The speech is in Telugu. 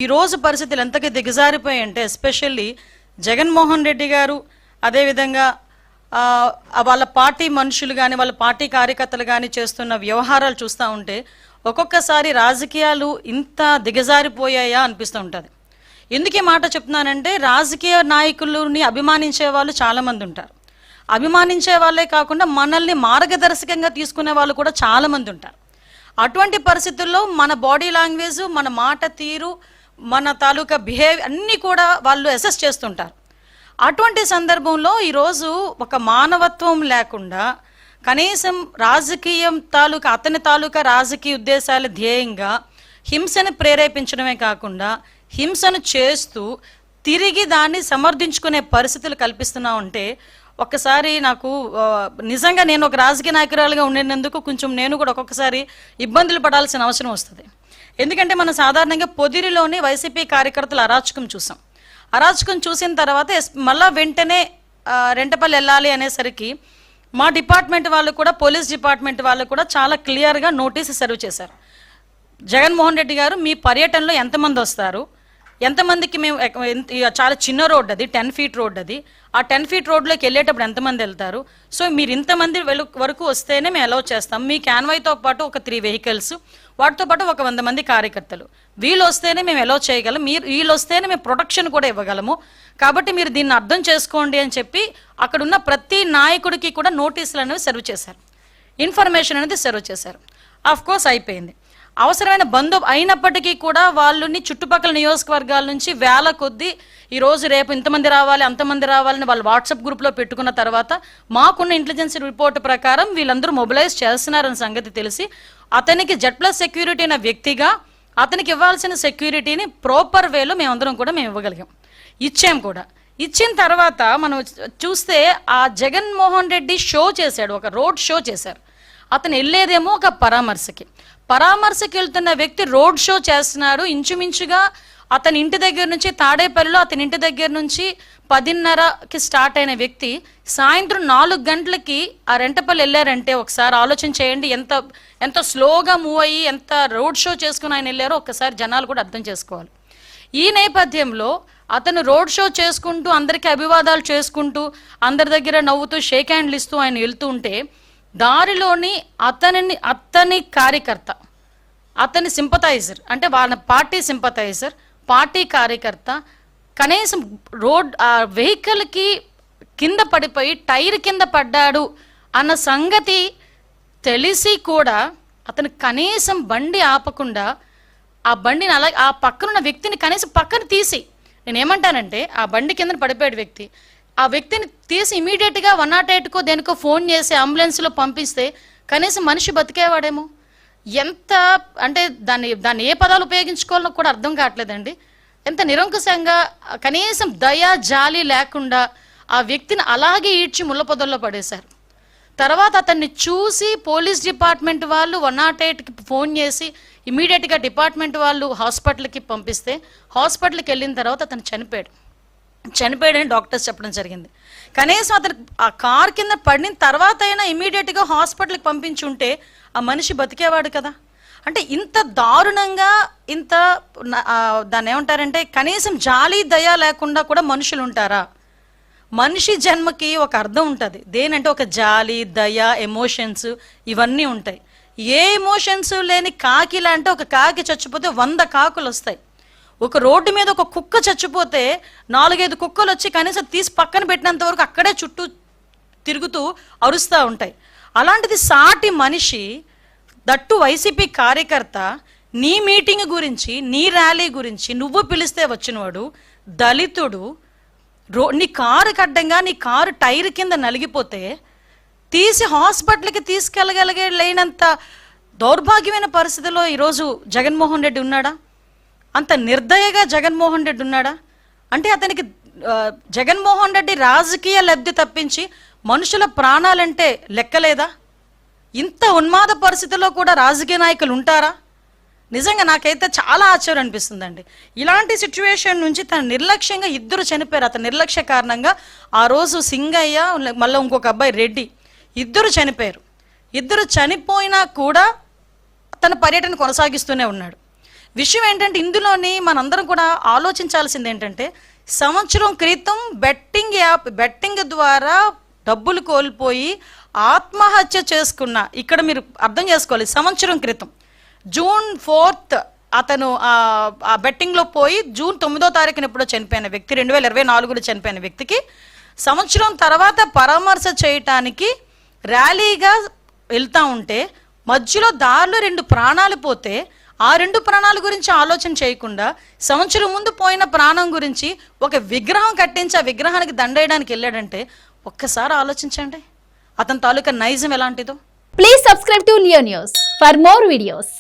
ఈ రోజు పరిస్థితులు ఎంతగా దిగజారిపోయాయంటే ఎస్పెషల్లీ జగన్మోహన్ రెడ్డి గారు అదేవిధంగా వాళ్ళ పార్టీ మనుషులు కానీ వాళ్ళ పార్టీ కార్యకర్తలు కానీ చేస్తున్న వ్యవహారాలు చూస్తూ ఉంటే ఒక్కొక్కసారి రాజకీయాలు ఇంత దిగజారిపోయాయా అనిపిస్తూ ఉంటుంది. ఎందుకు ఈ మాట చెప్తున్నానంటే రాజకీయ నాయకులని అభిమానించే వాళ్ళు చాలామంది ఉంటారు. అభిమానించే వాళ్ళే కాకుండా మనల్ని మార్గదర్శకంగా తీసుకునే వాళ్ళు కూడా చాలామంది ఉంటారు. అటువంటి పరిస్థితుల్లో మన బాడీ లాంగ్వేజ్, మన మాట తీరు, మన తాలూకా బిహేవియర్ అన్నీ కూడా వాళ్ళు అసెస్ చేస్తుంటారు. అటువంటి సందర్భంలో ఈరోజు ఒక మానవత్వం లేకుండా కనీసం రాజకీయం అతని తాలూకా రాజకీయ ఉద్దేశాల ధ్యేయంగా హింసను ప్రేరేపించడమే కాకుండా హింసను చేస్తూ తిరిగి దాన్ని సమర్థించుకునే పరిస్థితులు కల్పిస్తున్నా ఉంటే ఒక్కసారి నాకు నిజంగా నేను ఒక రాజకీయ నాయకురాలుగా ఉండినందుకు కొంచెం నేను కూడా ఒక్కొక్కసారి ఇబ్బందులు పడాల్సిన అవసరం వస్తుంది. ఎందుకంటే మనం సాధారణంగా పొదిరిలోనే వైసీపీ కార్యకర్తలు అరాచకం చూసాం. అరాచకం చూసిన తర్వాత మళ్ళా వెంటనే రెంటపల్లి వెళ్ళాలి అనేసరికి మా డిపార్ట్మెంట్ వాళ్ళు కూడా, పోలీస్ డిపార్ట్మెంట్ వాళ్ళు కూడా చాలా క్లియర్గా నోటీస్ సర్వ్ చేశారు. జగన్మోహన్ రెడ్డి గారు మీ పర్యటనలో ఎంతమంది వస్తారు, ఎంతమందికి మేము, చాలా చిన్న రోడ్ అది, 10 ఫీట్ రోడ్ అది, ఆ 10 ఫీట్ రోడ్లోకి వెళ్ళేటప్పుడు ఎంతమంది వెళ్తారు, సో మీరు ఇంతమంది వరకు వస్తేనే మేము అలౌ చేస్తాం. మీ క్యాన్వాయ్తో పాటు ఒక 3 వెహికల్స్, వాటితో పాటు ఒక 100 మంది కార్యకర్తలు, వీళ్ళు వస్తేనే మేము అలౌ చేయగలం, వీళ్ళు వస్తేనే మేము ప్రొటెక్షన్ కూడా ఇవ్వగలము, కాబట్టి మీరు దీన్ని అర్థం చేసుకోండి అని చెప్పి అక్కడున్న ప్రతి నాయకుడికి కూడా నోటీసులు అనేవి సర్వ్ చేశారు, ఇన్ఫర్మేషన్ అనేది సర్వ్ చేశారు. ఆఫ్ కోర్స్ అయిపోయింది. అవసరమైన బంధు అయినప్పటికీ కూడా వాళ్ళని చుట్టుపక్కల నియోజకవర్గాల నుంచి వేల కొద్దీ ఈరోజు రేపు ఇంతమంది రావాలి అంతమంది రావాలని వాళ్ళు వాట్సాప్ గ్రూప్లో పెట్టుకున్న తర్వాత మాకున్న ఇంటెలిజెన్స్ రిపోర్ట్ ప్రకారం వీళ్ళందరూ మొబిలైజ్ చేస్తున్నారన్న సంగతి తెలిసి అతనికి Z+ సెక్యూరిటీ అనే వ్యక్తిగా అతనికి ఇవ్వాల్సిన సెక్యూరిటీని ప్రాపర్ వేలో మేమందరం కూడా మేము ఇవ్వగలిగాం, ఇచ్చాం కూడా. ఇచ్చిన తర్వాత మనం చూస్తే ఆ జగన్మోహన్ రెడ్డి షో చేశాడు, ఒక రోడ్ షో చేశారు. అతను వెళ్ళేదేమో ఒక పరామర్శకి వెళ్తున్న వ్యక్తి రోడ్ షో చేస్తున్నాడు. ఇంచుమించుగా అతని ఇంటి దగ్గర నుంచి తాడేపల్లిలో అతని ఇంటి దగ్గర నుంచి 10:30కి స్టార్ట్ అయిన వ్యక్తి సాయంత్రం 4 గంటలకి ఆ రెంటపల్లి వెళ్ళారంటే ఒకసారి ఆలోచన చేయండి, ఎంత స్లోగా మూవ్ అయ్యి ఎంత రోడ్ షో చేసుకుని ఆయన వెళ్ళారో ఒక్కసారి జనాలు కూడా అర్థం చేసుకోవాలి. ఈ నేపథ్యంలో అతను రోడ్ షో చేసుకుంటూ అందరికీ అభివాదాలు చేసుకుంటూ అందరి దగ్గర నవ్వుతూ షేక్ హ్యాండ్లు ఇస్తూ ఆయన వెళ్తూ ఉంటే దారిలోని అతని కార్యకర్త, అతని సింపథైజర్, అంటే వాళ్ళ పార్టీ సింపథైజర్, పార్టీ కార్యకర్త కనీసం వెహికల్కి కింద పడిపోయి టైర్ కింద పడ్డాడు అన్న సంగతి తెలిసి కూడా అతను కనీసం బండి ఆపకుండా ఆ బండిని అలాగే ఆ పక్కనున్న వ్యక్తిని కనీసం పక్కన తీసి, నేనేమంటానంటే ఆ బండి కింద పడిపోయాడు వ్యక్తి, ఆ వ్యక్తిని తీసి ఇమీడియట్గా 108కో దేనికో ఫోన్ చేసి అంబులెన్స్లో పంపిస్తే కనీసం మనిషి బతికేవాడేమో. ఎంత అంటే దాన్ని ఏ పదాలు ఉపయోగించుకోవాలో కూడా అర్థం కావట్లేదండి. ఎంత నిరంకుశంగా, కనీసం దయా జాలి లేకుండా ఆ వ్యక్తిని అలాగే ఈడ్చి ముళ్ళ పొదల్లో పడేశారు. తర్వాత అతన్ని చూసి పోలీస్ డిపార్ట్మెంట్ వాళ్ళు 108కి ఫోన్ చేసి ఇమీడియట్గా డిపార్ట్మెంట్ వాళ్ళు హాస్పిటల్కి పంపిస్తే హాస్పిటల్కి వెళ్ళిన తర్వాత అతను చనిపోయాడని డాక్టర్స్ చెప్పడం జరిగింది. కనీసం అతను ఆ కార్ కింద పడిన తర్వాత అయినా ఇమీడియట్గా హాస్పిటల్కి పంపించి ఉంటే ఆ మనిషి బతికేవాడు కదా. అంటే ఇంత దారుణంగా, ఇంత దాన్ని ఏమంటారంటే కనీసం జాలి దయ లేకుండా కూడా మనుషులు ఉంటారా? మనిషి జన్మకి ఒక అర్థం ఉంటుంది, దేనంటే ఒక జాలి దయ ఎమోషన్స్ ఇవన్నీ ఉంటాయి. ఏ ఎమోషన్స్ లేని కాకి లాంటి ఒక కాకి చచ్చిపోతే 100 కాకులు వస్తాయి. ఒక రోడ్డు మీద ఒక కుక్క చచ్చిపోతే 4-5 కుక్కలు వచ్చి కనీసం తీసి పక్కన పెట్టినంత వరకు అక్కడే చుట్టూ తిరుగుతూ అరుస్తూ ఉంటాయి. అలాంటిది సాటి మనిషి, దట్టు వైసీపీ కార్యకర్త, నీ మీటింగ్ గురించి, నీ ర్యాలీ గురించి నువ్వు పిలిస్తే వచ్చినవాడు దళితుడు, నీ కారు కడ్డంగా నీ కారు టైర్ కింద నలిగిపోతే తీసి హాస్పిటల్కి లేనంత దౌర్భాగ్యమైన పరిస్థితిలో ఈరోజు జగన్మోహన్ రెడ్డి ఉన్నాడా? అంత నిర్దయగా జగన్మోహన్ రెడ్డి ఉన్నాడా? అంటే అతనికి జగన్మోహన్ రెడ్డి రాజకీయ లబ్ధి తప్పించి మనుషుల ప్రాణాలంటే లెక్కలేదా? ఇంత ఉన్మాద పరిస్థితిలో కూడా రాజకీయ నాయకులు ఉంటారా? నిజంగా నాకైతే చాలా ఆశ్చర్యం అనిపిస్తుందండి. ఇలాంటి సిచ్యువేషన్ నుంచి తన నిర్లక్ష్యంగా 2 చనిపోయారు. అతని నిర్లక్ష్య కారణంగా ఆ రోజు సింగయ్య, మళ్ళీ ఇంకొక అబ్బాయి రెడ్డి, 2 చనిపోయారు. 2 చనిపోయినా కూడా తన పర్యటన కొనసాగిస్తూనే ఉన్నాడు. విషయం ఏంటంటే ఇందులోని మనందరం కూడా ఆలోచించాల్సింది ఏంటంటే, సంవత్సరం క్రితం బెట్టింగ్ ద్వారా డబ్బులు కోల్పోయి ఆత్మహత్య చేసుకున్న, ఇక్కడ మీరు అర్థం చేసుకోవాలి, సంవత్సరం క్రితం జూన్ 4th అతను ఆ బెట్టింగ్లో పోయి జూన్ 9వ తారీఖున ఎప్పుడో చనిపోయిన వ్యక్తి, 2024లో చనిపోయిన వ్యక్తికి సంవత్సరం తర్వాత పరామర్శ చేయటానికి ర్యాలీగా వెళ్తా ఉంటే మధ్యలో దారిలో 2 ప్రాణాలు పోతే ఆ 2 ప్రాణాల గురించి ఆలోచన చేయకుండా సంవత్సరం ముందు పోయిన ప్రాణం గురించి ఒక విగ్రహం కట్టించి ఆ విగ్రహానికి దండేయడానికి వెళ్ళాడంటే ఒక్కసారి ఆలోచించండి అతని తాలూకా నైజం ఎలాంటిదో. Please subscribe to Leo news for more videos.